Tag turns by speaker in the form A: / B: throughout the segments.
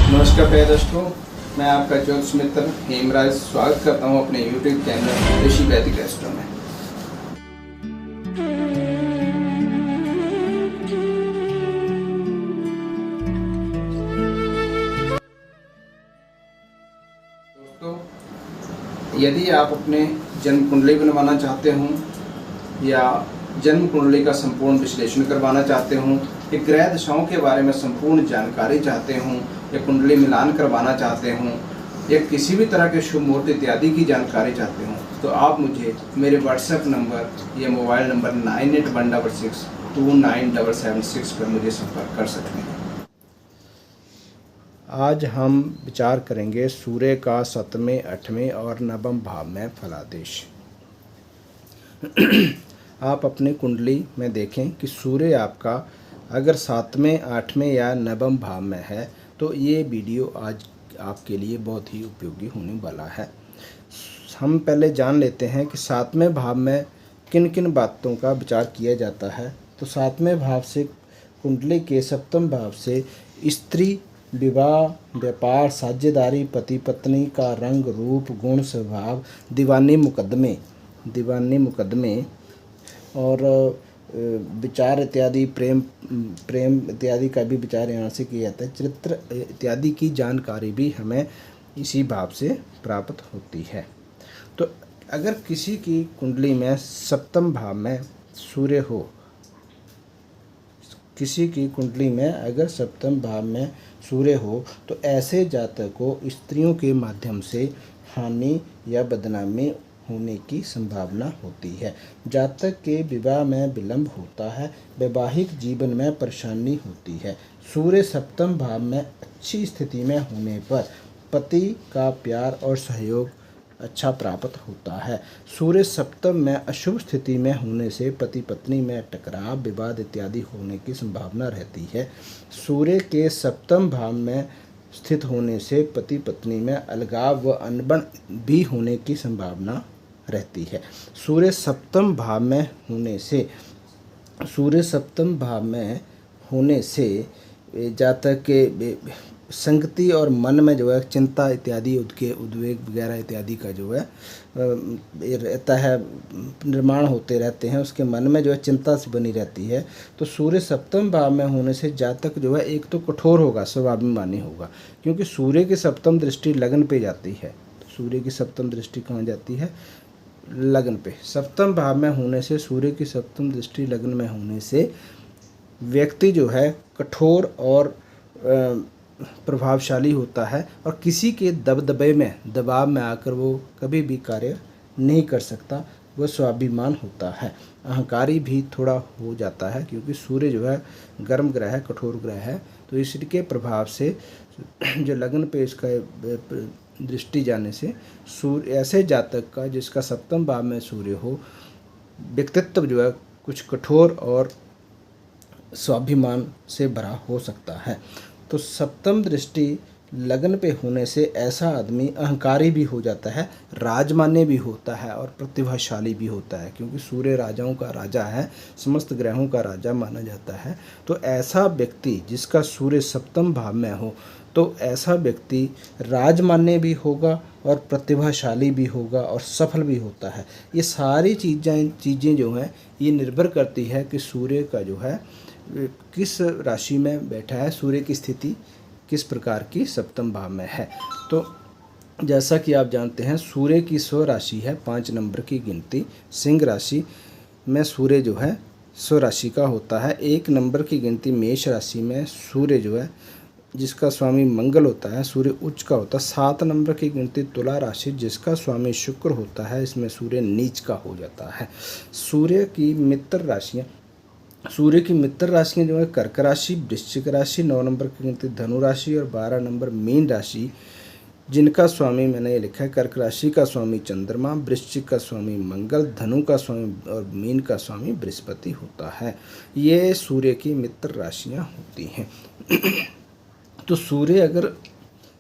A: नमस्कार प्रिय दोस्तों, मैं आपका ज्योतिष मित्र हेमराज स्वागत करता हूं अपने YouTube चैनल ऋषि वैदिक एस्ट्रो में। दोस्तों, यदि आप अपने जन्म कुंडली बनवाना चाहते हों या जन्म कुंडली का संपूर्ण विश्लेषण करवाना चाहते हों या ग्रह दशाओं के बारे में संपूर्ण जानकारी चाहते हों या कुंडली मिलान करवाना चाहते हों या किसी भी तरह के शुभ मुहूर्त इत्यादि की जानकारी चाहते हों तो आप मुझे मेरे व्हाट्सएप नंबर या मोबाइल नंबर 9816629776 पर मुझे संपर्क कर सकते हैं। आज हम विचार करेंगे सूर्य का 7वें, 8वें और 9वें भाव में फलादेश। आप अपने कुंडली में देखें कि सूर्य आपका अगर 7वें, 8वें या 9वें भाव में है तो ये वीडियो आज आपके लिए बहुत ही उपयोगी होने वाला है। हम पहले जान लेते हैं कि 7वें भाव में किन किन बातों का विचार किया जाता है। तो 7वें भाव से कुंडली के 7वें भाव से स्त्री, विवाह, व्यापार, साझेदारी, पति पत्नी का रंग, रूप, गुण, स्वभाव, दीवानी मुकदमे और विचार इत्यादि, प्रेम इत्यादि का भी विचार यहाँ से किया जाता है। चरित्र इत्यादि की जानकारी भी हमें इसी भाव से प्राप्त होती है। तो अगर किसी की कुंडली में 7वें भाव में सूर्य हो, किसी की कुंडली में अगर 7वें भाव में सूर्य हो तो ऐसे जातक को स्त्रियों के माध्यम से हानि या बदनामी होने की संभावना होती है। जातक के विवाह में विलंब होता है, वैवाहिक जीवन में परेशानी होती है। सूर्य 7वें भाव में अच्छी स्थिति में होने पर पति का प्यार और सहयोग अच्छा प्राप्त होता है। सूर्य 7वें में अशुभ स्थिति में होने से पति पत्नी में टकराव, विवाद इत्यादि होने की संभावना रहती है। सूर्य के 7वें भाव में स्थित होने से पति पत्नी में अलगाव व अनबन भी होने की संभावना रहती है। सूर्य 7वें भाव में होने से जातक के संगति और मन में जो है चिंता इत्यादि, उनके उद्वेग वगैरह इत्यादि का जो है रहता है, निर्माण होते रहते हैं। उसके मन में जो है चिंता से बनी रहती है। तो सूर्य 7वें भाव में होने से जातक जो है एक तो कठोर होगा, स्वाभिमानी होगा, क्योंकि सूर्य की 7वें दृष्टि लगन पे जाती है। तो सूर्य की 7वें दृष्टि कहाँ जाती है? लगन पे। 7वें भाव में होने से, सूर्य की 7वें दृष्टि लगन में होने से व्यक्ति जो है कठोर और प्रभावशाली होता है और किसी के दबाव में आकर वो कभी भी कार्य नहीं कर सकता। वो स्वाभिमान होता है, अहंकारी भी थोड़ा हो जाता है, क्योंकि सूर्य जो है गर्म ग्रह है, कठोर ग्रह है। तो इसके प्रभाव से जो लगन पे इसका दृष्टि जाने से सूर्य, ऐसे जातक का जिसका 7वें भाव में सूर्य हो, व्यक्तित्व जो है कुछ कठोर और स्वाभिमान से भरा हो सकता है। तो 7वें दृष्टि लगन पे होने से ऐसा आदमी अहंकारी भी हो जाता है, राजमान्य भी होता है और प्रतिभाशाली भी होता है, क्योंकि सूर्य राजाओं का राजा है, समस्त ग्रहों का राजा माना जाता है। तो ऐसा व्यक्ति जिसका सूर्य 7वें भाव में हो तो ऐसा व्यक्ति राजमान्य भी होगा और प्रतिभाशाली भी होगा और सफल भी होता है। ये सारी चीज़ें जो हैं ये निर्भर करती है कि सूर्य का जो है किस राशि में बैठा है, सूर्य की स्थिति किस प्रकार की 7वें भाव में है। तो जैसा कि आप जानते हैं सूर्य की 100 राशि है, 5 नंबर की गिनती। सिंह राशि में सूर्य जो है 100 राशि का होता है। 1 नंबर की गिनती मेष राशि में सूर्य जो है, जिसका स्वामी मंगल होता है, सूर्य उच्च का होता है। 7 नंबर की गिनती तुला राशि, जिसका स्वामी शुक्र होता है, इसमें सूर्य नीच का हो जाता है। सूर्य की मित्र राशियाँ जो है कर्क राशि, वृश्चिक राशि, 9 नंबर की गिनती धनु राशि और 12 नंबर मीन राशि, जिनका स्वामी मैंने ये लिखा है, कर्क राशि का स्वामी चंद्रमा, वृश्चिक का स्वामी मंगल, धनु का स्वामी और मीन का स्वामी बृहस्पति होता है। ये सूर्य की मित्र राशियाँ होती हैं। तो सूर्य अगर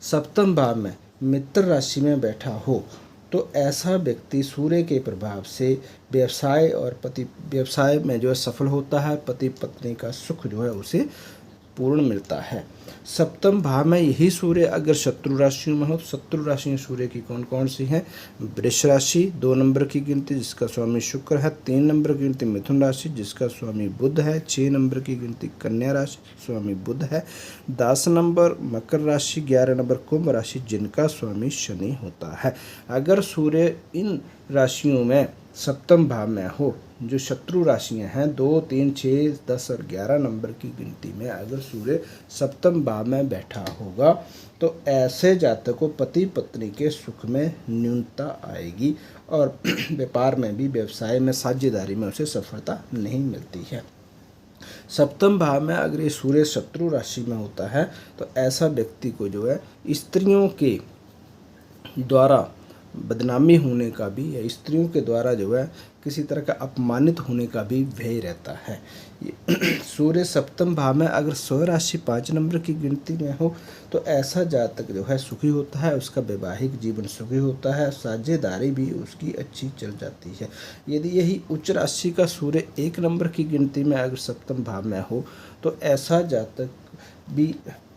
A: 7वें भाव में मित्र राशि में बैठा हो तो ऐसा व्यक्ति सूर्य के प्रभाव से व्यवसाय में जो है सफल होता है। पति पत्नी का सुख जो है उसे पूर्ण मिलता है। सप्तम भाव में यही सूर्य अगर शत्रु राशियों में हो, तो शत्रु राशियाँ सूर्य की कौन कौन सी हैं? वृष राशि 2 नंबर की गिनती जिसका स्वामी शुक्र है, 3 नंबर की गिनती मिथुन राशि जिसका स्वामी बुध है, 6 नंबर की गिनती कन्या राशि स्वामी बुध है, 10 नंबर मकर राशि, 11 नंबर कुंभ राशि जिनका स्वामी शनि होता है। अगर सूर्य इन राशियों में सप्तम भाव में हो, जो शत्रु राशियां हैं 2, 3, 6, 10 और 11 नंबर की गिनती में अगर सूर्य सप्तम भाव में बैठा होगा तो ऐसे जातक को पति पत्नी के सुख में न्यूनता आएगी और व्यापार में भी, व्यवसाय में, साझेदारी में उसे सफलता नहीं मिलती है। सप्तम भाव में अगर ये सूर्य शत्रु राशि में होता है तो ऐसा व्यक्ति को जो है स्त्रियों के द्वारा बदनामी होने का भी या स्त्रियों के द्वारा जो है किसी तरह का अपमानित होने का भी भय रहता है। सूर्य सप्तम भाव में अगर स्वराशि राशि 5 नंबर की गिनती में हो तो ऐसा जातक जो है सुखी होता है, उसका वैवाहिक जीवन सुखी होता है, साझेदारी भी उसकी अच्छी चल जाती है। यदि यही उच्च राशि का सूर्य 1 नंबर की गिनती में अगर सप्तम भाव में हो तो ऐसा जातक भी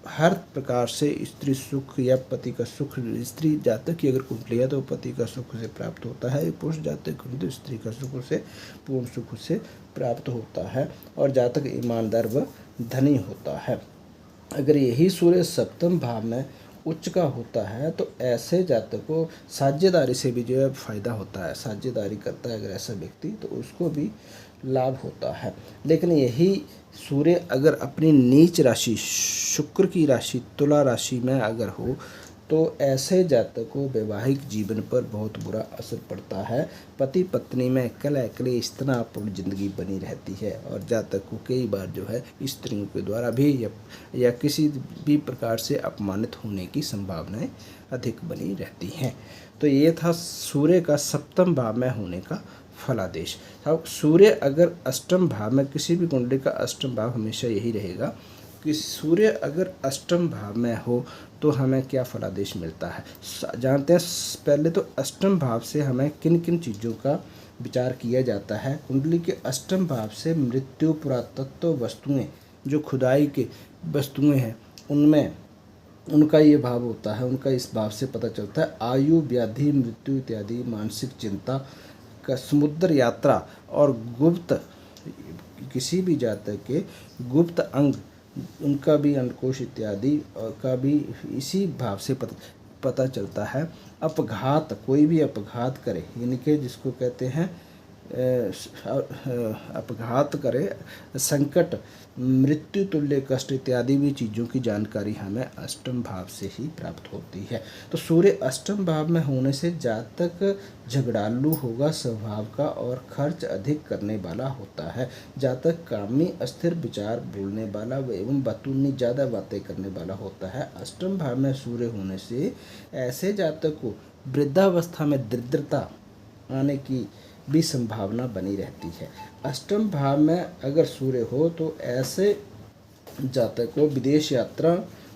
A: हर प्रकार से स्त्री सुख या पति का सुख, स्त्री जातक की अगर कुंडली है तो पति का सुख से प्राप्त होता है, पुरुष जातक की तो स्त्री का सुख से, पूर्ण सुख से प्राप्त होता है और जातक ईमानदार व धनी होता है। अगर यही सूर्य सप्तम भाव में उच्च का होता है तो ऐसे जातक को साझेदारी से भी जो है फायदा होता है, साझेदारी करता है अगर ऐसा व्यक्ति तो उसको भी लाभ होता है। लेकिन यही सूर्य अगर अपनी नीच राशि शुक्र की राशि तुला राशि में अगर हो तो ऐसे जातक को वैवाहिक जीवन पर बहुत बुरा असर पड़ता है। पति पत्नी में कलह क्लेश तनावपूर्ण जिंदगी बनी रहती है और जातक को कई बार जो है स्त्रियों के द्वारा भी या किसी भी प्रकार से अपमानित होने की संभावनाएं अधिक बनी रहती हैं। तो ये था सूर्य का सप्तम भाव में होने का फलादेश। अब सूर्य अगर अष्टम भाव में, किसी भी कुंडली का अष्टम भाव हमेशा यही रहेगा कि सूर्य अगर अष्टम भाव में हो तो हमें क्या फलादेश मिलता है। जानते हैं पहले तो अष्टम भाव से हमें किन किन चीज़ों का विचार किया जाता है। कुंडली के अष्टम भाव से मृत्यु, पुरातत्व वस्तुएं, जो खुदाई के वस्तुएं हैं उनमें उनका ये भाव होता है, उनका इस भाव से पता चलता है। आयु, व्याधि, मृत्यु इत्यादि, मानसिक चिंता का, समुद्र यात्रा और गुप्त, किसी भी जातक के गुप्त अंग, उनका भी अंडकोश इत्यादि का भी इसी भाव से पता चलता है। अपघात, कोई भी अपघात करे, यानी कि जिसको कहते हैं अपघात करे, संकट, मृत्यु तुल्य कष्ट इत्यादि भी चीज़ों की जानकारी हमें अष्टम भाव से ही प्राप्त होती है। तो सूर्य अष्टम भाव में होने से जातक झगड़ालू होगा स्वभाव का और खर्च अधिक करने वाला होता है। जातक कामी, अस्थिर विचार बोलने वाला एवं बतूनी ज़्यादा बातें करने वाला होता है। अष्टम भाव में सूर्य होने से ऐसे जातक को वृद्धावस्था में दरिद्रता आने की भी संभावना बनी रहती है। अष्टम भाव में अगर सूर्य हो तो ऐसे जातक को विदेश यात्रा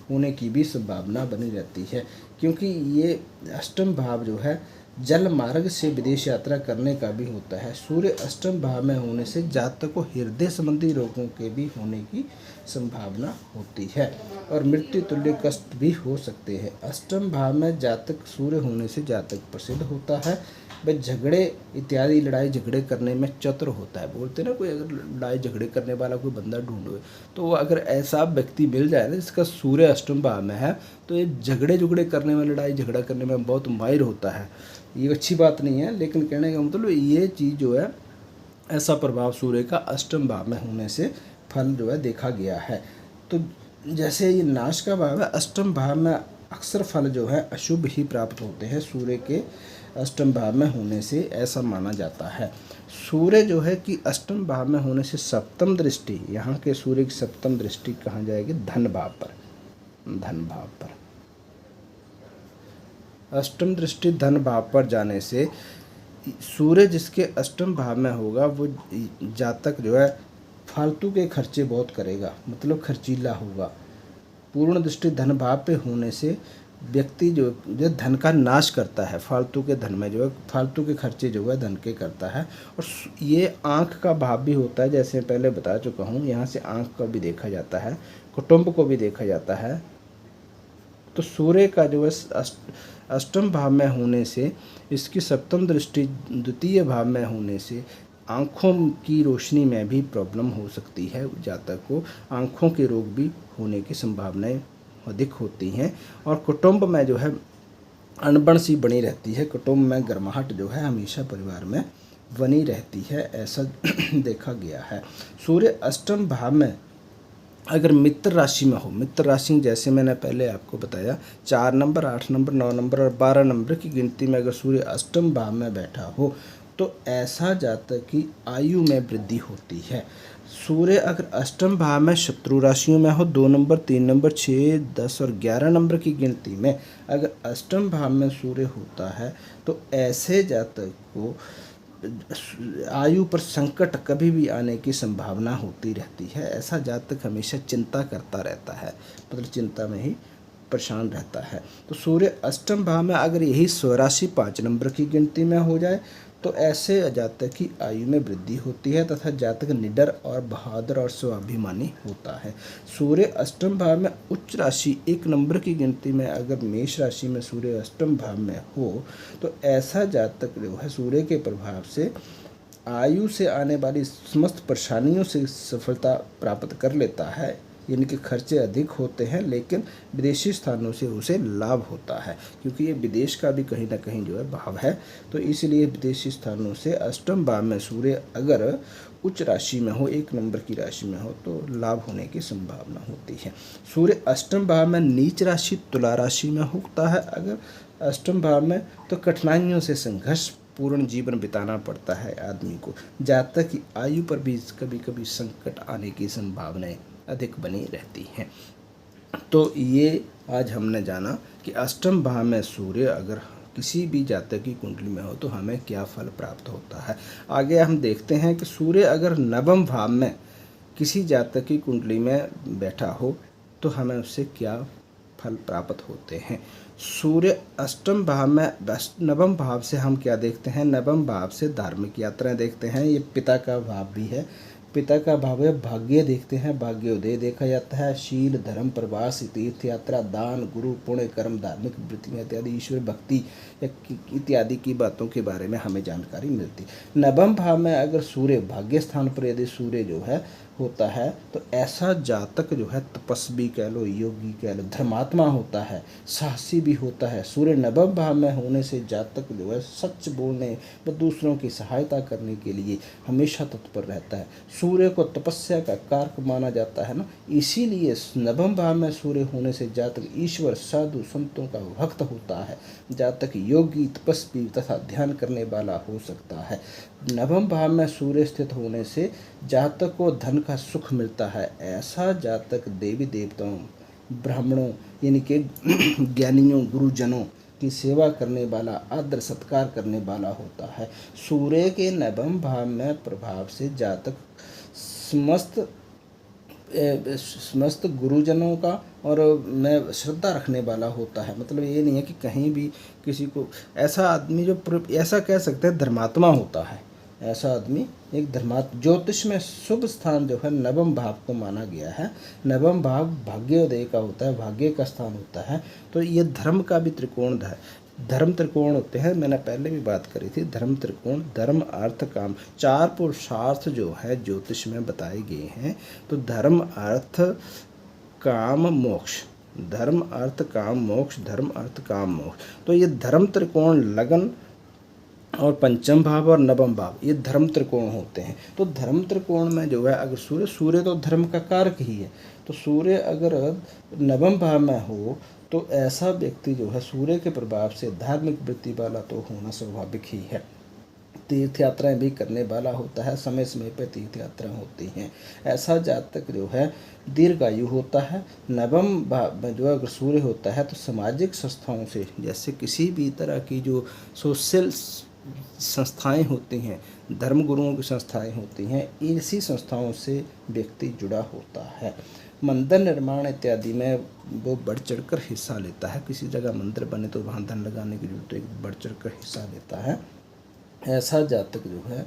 A: होने की भी संभावना बनी रहती है, क्योंकि ये अष्टम भाव जो है जल मार्ग से विदेश यात्रा करने का भी होता है। सूर्य अष्टम भाव में होने से जातक को हृदय संबंधी रोगों के भी होने की संभावना होती है और मृत्यु तुल्य कष्ट भी हो सकते हैं। अष्टम भाव में जातक सूर्य होने से जातक प्रसिद्ध होता है। वह झगड़े इत्यादि, लड़ाई झगड़े करने में चतुर होता है। बोलते ना, कोई अगर लड़ाई झगड़े करने वाला कोई बंदा ढूंढो तो अगर ऐसा व्यक्ति मिल जाए ना जिसका सूर्य अष्टम भाव में है तो ये झगड़े करने में, लड़ाई झगड़ा करने में बहुत माहिर होता है। ये अच्छी बात नहीं है, लेकिन कहने का मतलब ये चीज़ जो है, ऐसा प्रभाव सूर्य का अष्टम भाव में होने से फल जो है देखा गया है। तो जैसे ये नाश का भाव है, अष्टम भाव में अक्सर फल जो है अशुभ ही प्राप्त होते हैं सूर्य के अष्टम भाव में होने से, ऐसा माना जाता है। सूर्य जो है कि अष्टम भाव में होने से सप्तम दृष्टि, यहाँ के सूर्य की सप्तम दृष्टि कहाँ जाएगी? धन भाव पर। धन भाव पर अष्टम दृष्टि धन भाव पर जाने से सूर्य जिसके अष्टम भाव में होगा वो जातक जो है फालतू के खर्चे बहुत करेगा, मतलब खर्चीला होगा। पूर्ण दृष्टि धन भाव पे होने से व्यक्ति जो धन का नाश करता है, फालतू के धन में जो है फालतू के खर्चे जो है धन के करता है। और ये आँख का भाव भी होता है, जैसे पहले बता चुका हूँ, यहाँ से आँख का भी देखा जाता है। कुटुंब को भी देखा जाता है। तो सूर्य का जो है अष्टम भाव में होने से, इसकी सप्तम दृष्टि द्वितीय भाव में होने से आँखों की रोशनी में भी प्रॉब्लम हो सकती है। जातक को आँखों के रोग भी होने की संभावनाएं अधिक होती हैं। और कुटुंब में जो है अनबन सी बनी रहती है। कुटुंब में गर्माहट जो है हमेशा परिवार में बनी रहती है, ऐसा देखा गया है। सूर्य अष्टम भाव में अगर मित्र राशि में हो, मित्र राशि जैसे मैंने पहले आपको बताया 4 नंबर, 8 नंबर, 9 नंबर और 12 नंबर की गिनती में अगर सूर्य अष्टम भाव में बैठा हो तो ऐसा जातक की आयु में वृद्धि होती है। सूर्य अगर अष्टम भाव में शत्रु राशियों में हो, 2 नंबर, 3 नंबर, 6, 10 और 11 नंबर की गिनती में अगर अष्टम भाव में सूर्य होता है तो ऐसे जातक को आयु पर संकट कभी भी आने की संभावना होती रहती है। ऐसा जातक हमेशा चिंता करता रहता है, मतलब चिंता में ही परेशान रहता है। तो सूर्य अष्टम भाव में अगर यही स्वराशि 5 नंबर की गिनती में हो जाए तो ऐसे जातक की आयु में वृद्धि होती है तथा जातक निडर और बहादुर और स्वाभिमानी होता है। सूर्य अष्टम भाव में उच्च राशि 1 नंबर की गिनती में अगर मेष राशि में सूर्य अष्टम भाव में हो तो ऐसा जातक जो है सूर्य के प्रभाव से आयु से आने वाली समस्त परेशानियों से सफलता प्राप्त कर लेता है। इनके खर्चे अधिक होते हैं लेकिन विदेशी स्थानों से उसे लाभ होता है, क्योंकि ये विदेश का भी कहीं ना कहीं जो है भाव है। तो इसलिए विदेशी स्थानों से अष्टम भाव में सूर्य अगर उच्च राशि में हो, 1 नंबर की राशि में हो तो लाभ होने की संभावना होती है। सूर्य अष्टम भाव में नीच राशि तुला राशि में होता है अगर अष्टम भाव में, तो कठिनाइयों से संघर्ष पूर्ण जीवन बिताना पड़ता है आदमी को। जातक की आयु पर भी कभी कभी संकट आने की संभावनाएं अधिक बनी रहती हैं। तो ये आज हमने जाना कि अष्टम भाव में सूर्य अगर किसी भी जातक की कुंडली में हो तो हमें क्या फल प्राप्त होता है। आगे हम देखते हैं कि सूर्य अगर नवम भाव में किसी जातक की कुंडली में बैठा हो तो हमें उससे क्या फल प्राप्त होते हैं। सूर्य अष्टम भाव में, नवम भाव से हम क्या देखते हैं, नवम भाव से धार्मिक यात्राएं देखते हैं। ये पिता का भाव भी है, पिता का भाव है। भाग्य देखते हैं, भाग्योदय देखा जाता है। शील, धर्म, प्रवास, तीर्थ यात्रा, दान, गुरु, पुण्य, कर्म, धार्मिक वृत्तियाँ इत्यादि, ईश्वर भक्ति इत्यादि की बातों के बारे में हमें जानकारी मिलती। नवम भाव में अगर सूर्य भाग्य स्थान पर यदि सूर्य जो है होता है तो ऐसा जातक जो है तपस्वी कह लो, योगी कह लो, धर्मात्मा होता है, साहसी भी होता है। सूर्य नवम भाव में होने से जातक जो है सच बोलने व दूसरों की सहायता करने के लिए हमेशा तत्पर रहता है। सूर्य को तपस्या का कारक माना जाता है ना, इसीलिए नवम भाव में सूर्य होने से जातक ईश्वर, साधु, संतों का भक्त होता है। जातक योगी, तपस्वी तथा ध्यान करने वाला हो सकता है। नवम भाव में सूर्य स्थित होने से जातक को धन का सुख मिलता है। ऐसा जातक देवी देवताओं, ब्राह्मणों यानी कि ज्ञानियों, गुरुजनों की सेवा करने वाला, आदर सत्कार करने वाला होता है। सूर्य के नवम भाव में प्रभाव से जातक समस्त गुरुजनों का और मैं श्रद्धा रखने वाला होता है। मतलब ये नहीं है कि कहीं भी किसी को, ऐसा आदमी जो ऐसा कह सकते हैं धर्मात्मा होता है। ऐसा आदमी एक धर्मात्मा, ज्योतिष में शुभ स्थान जो है नवम भाव को माना गया है। नवम भाव भाग्योदय का होता है, भाग्य का स्थान होता है। तो ये धर्म का भी त्रिकोण है। धर्म त्रिकोण होते हैं, मैंने पहले भी बात करी थी। धर्म त्रिकोण, धर्म अर्थ काम, 4 पुरुषार्थ जो है ज्योतिष में बताए गए हैं। तो धर्म अर्थ काम मोक्ष, धर्म अर्थ काम मोक्ष, धर्म अर्थ काम मोक्ष। तो ये धर्म त्रिकोण लगन और पंचम भाव और नवम भाव ये धर्म त्रिकोण होते हैं। तो धर्म त्रिकोण में जो है अगर सूर्य तो धर्म का कारक ही है। तो सूर्य अगर नवम भाव में हो तो ऐसा व्यक्ति जो है सूर्य के प्रभाव से धार्मिक वृत्ति वाला तो होना स्वाभाविक ही है। तीर्थ यात्राएं भी करने वाला होता है, समय समय पर तीर्थ यात्राएं होती हैं। ऐसा जातक जो है दीर्घायु होता है। नवम भाव में जो अगर सूर्य होता है तो सामाजिक संस्थाओं से, जैसे किसी भी तरह की जो सोशल संस्थाएं होती हैं, धर्म गुरुओं की संस्थाएं होती हैं, इसी संस्थाओं से व्यक्ति जुड़ा होता है। मंदिर निर्माण इत्यादि में वो बढ़ चढ़कर हिस्सा लेता है। किसी जगह मंदिर बने तो वहाँ धन लगाने की जरूरत है, बढ़ चढ़कर हिस्सा लेता है। ऐसा जातक जो है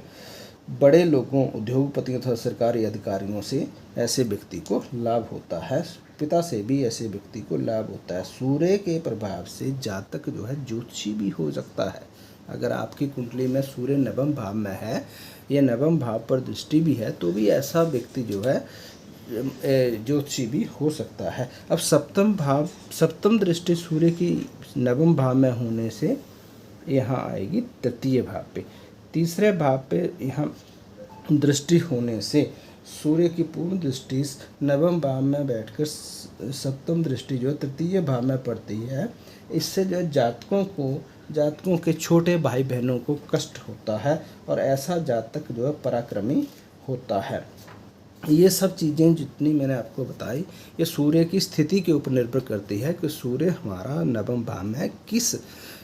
A: बड़े लोगों, उद्योगपतियों तथा सरकारी अधिकारियों से ऐसे व्यक्ति को लाभ होता है। पिता से भी ऐसे व्यक्ति को लाभ होता है। सूर्य के प्रभाव से जातक जो है ज्योतिषी भी हो सकता है। अगर आपकी कुंडली में सूर्य नवम भाव में है या नवम भाव पर दृष्टि भी है तो भी ऐसा व्यक्ति जो है ज्योतिषी भी हो सकता है। अब सप्तम दृष्टि सूर्य की नवम भाव में होने से यहाँ आएगी तृतीय भाव पे। तीसरे भाव पे यहाँ दृष्टि होने से सूर्य की पूर्ण दृष्टि नवम भाव में बैठकर सप्तम दृष्टि जो तृतीय भाव में पड़ती है। इससे जो जातकों के छोटे भाई बहनों को कष्ट होता है और ऐसा जातक जो है पराक्रमी होता है। ये सब चीज़ें जितनी मैंने आपको बताई ये सूर्य की स्थिति के ऊपर निर्भर करती है कि सूर्य हमारा नवम भाव में किस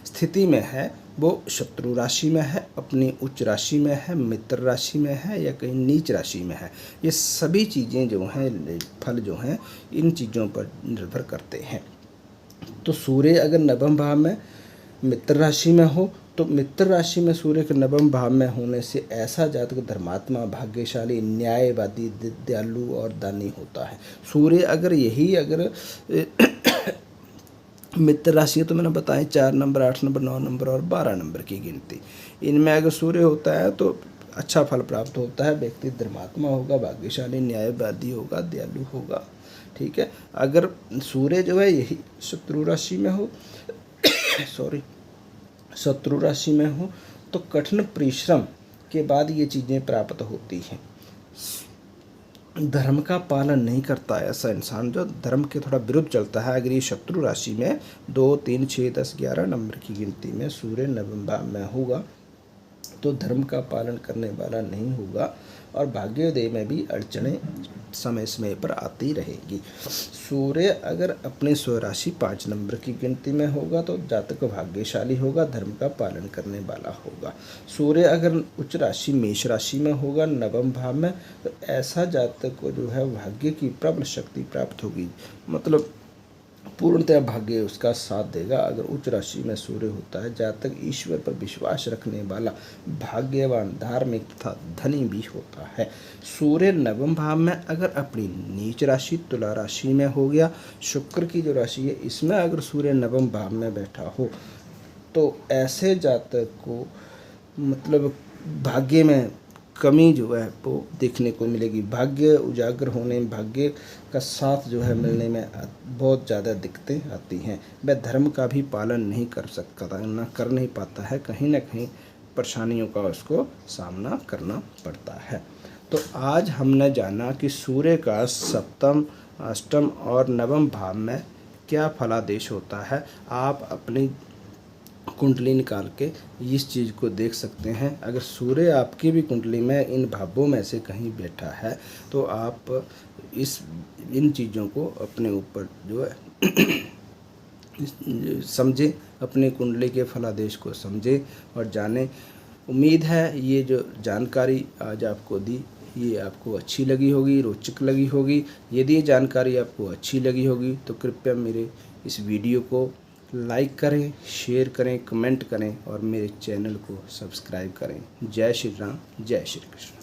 A: स्थिति में है। वो शत्रु राशि में है, अपनी उच्च राशि में है, मित्र राशि में है या कहीं नीच राशि में है। ये सभी चीज़ें जो हैं, फल जो हैं, इन चीज़ों पर निर्भर करते हैं। तो सूर्य अगर नवम भाव में मित्र राशि में हो तो मित्र राशि में सूर्य के नवम भाव में होने से ऐसा जातक धर्मात्मा, भाग्यशाली, न्यायवादी, दयालु और दानी होता है। सूर्य अगर मित्र राशि है तो मैंने बताया 4 नंबर, 8 नंबर, 9 नंबर और 12 नंबर की गिनती, इनमें अगर सूर्य होता है तो अच्छा फल प्राप्त होता है। व्यक्ति धर्मात्मा होगा, भाग्यशाली, न्यायवादी होगा, दयालु होगा। ठीक है। अगर सूर्य जो है यही शत्रु राशि में हो शत्रु राशि में हो तो कठिन परिश्रम के बाद ये चीज़ें प्राप्त होती हैं। धर्म का पालन नहीं करता है ऐसा इंसान, जो धर्म के थोड़ा विरुद्ध चलता है, अगर ये शत्रु राशि में 2, 3, 6, 10, 11 नंबर की गिनती में सूर्य नवम भाव में होगा तो धर्म का पालन करने वाला नहीं होगा और भाग्योदय में भी अड़चनें समय समय पर आती रहेगी। सूर्य अगर अपने स्वराशि 5 नंबर की गिनती में होगा तो जातक भाग्यशाली होगा, धर्म का पालन करने वाला होगा। सूर्य अगर उच्च राशि मेष राशि में होगा नवम भाव में तो ऐसा जातक को जो है भाग्य की प्रबल शक्ति प्राप्त होगी, मतलब पूर्णतः भाग्य उसका साथ देगा। अगर उच्च राशि में सूर्य होता है जातक ईश्वर पर विश्वास रखने वाला, भाग्यवान, धार्मिक तथा धनी भी होता है। सूर्य नवम भाव में अगर अपनी नीच राशि तुला राशि में हो गया, शुक्र की जो राशि है इसमें अगर सूर्य नवम भाव में बैठा हो तो ऐसे जातक को मतलब भाग्य में कमी जो है वो देखने को मिलेगी। भाग्य उजागर होने में, भाग्य का साथ जो है मिलने में बहुत ज़्यादा दिक्कतें आती हैं। वह धर्म का भी पालन नहीं कर सकता, ना कर नहीं पाता है, कहीं ना कहीं परेशानियों का उसको सामना करना पड़ता है। तो आज हमने जाना कि सूर्य का सप्तम, अष्टम और नवम भाव में क्या फलादेश होता है। आप अपनी कुंडली निकाल के इस चीज़ को देख सकते हैं। अगर सूर्य आपकी भी कुंडली में इन भावों में से कहीं बैठा है तो आप इन चीज़ों को अपने ऊपर जो है समझें, अपने कुंडली के फलादेश को समझें और जानें। उम्मीद है ये जो जानकारी आज आपको दी ये आपको अच्छी लगी होगी, रोचक लगी होगी। यदि ये जानकारी आपको अच्छी लगी होगी तो कृपया मेरे इस वीडियो को लाइक करें, शेयर करें, कमेंट करें और मेरे चैनल को सब्सक्राइब करें। जय श्री राम, जय श्री कृष्ण।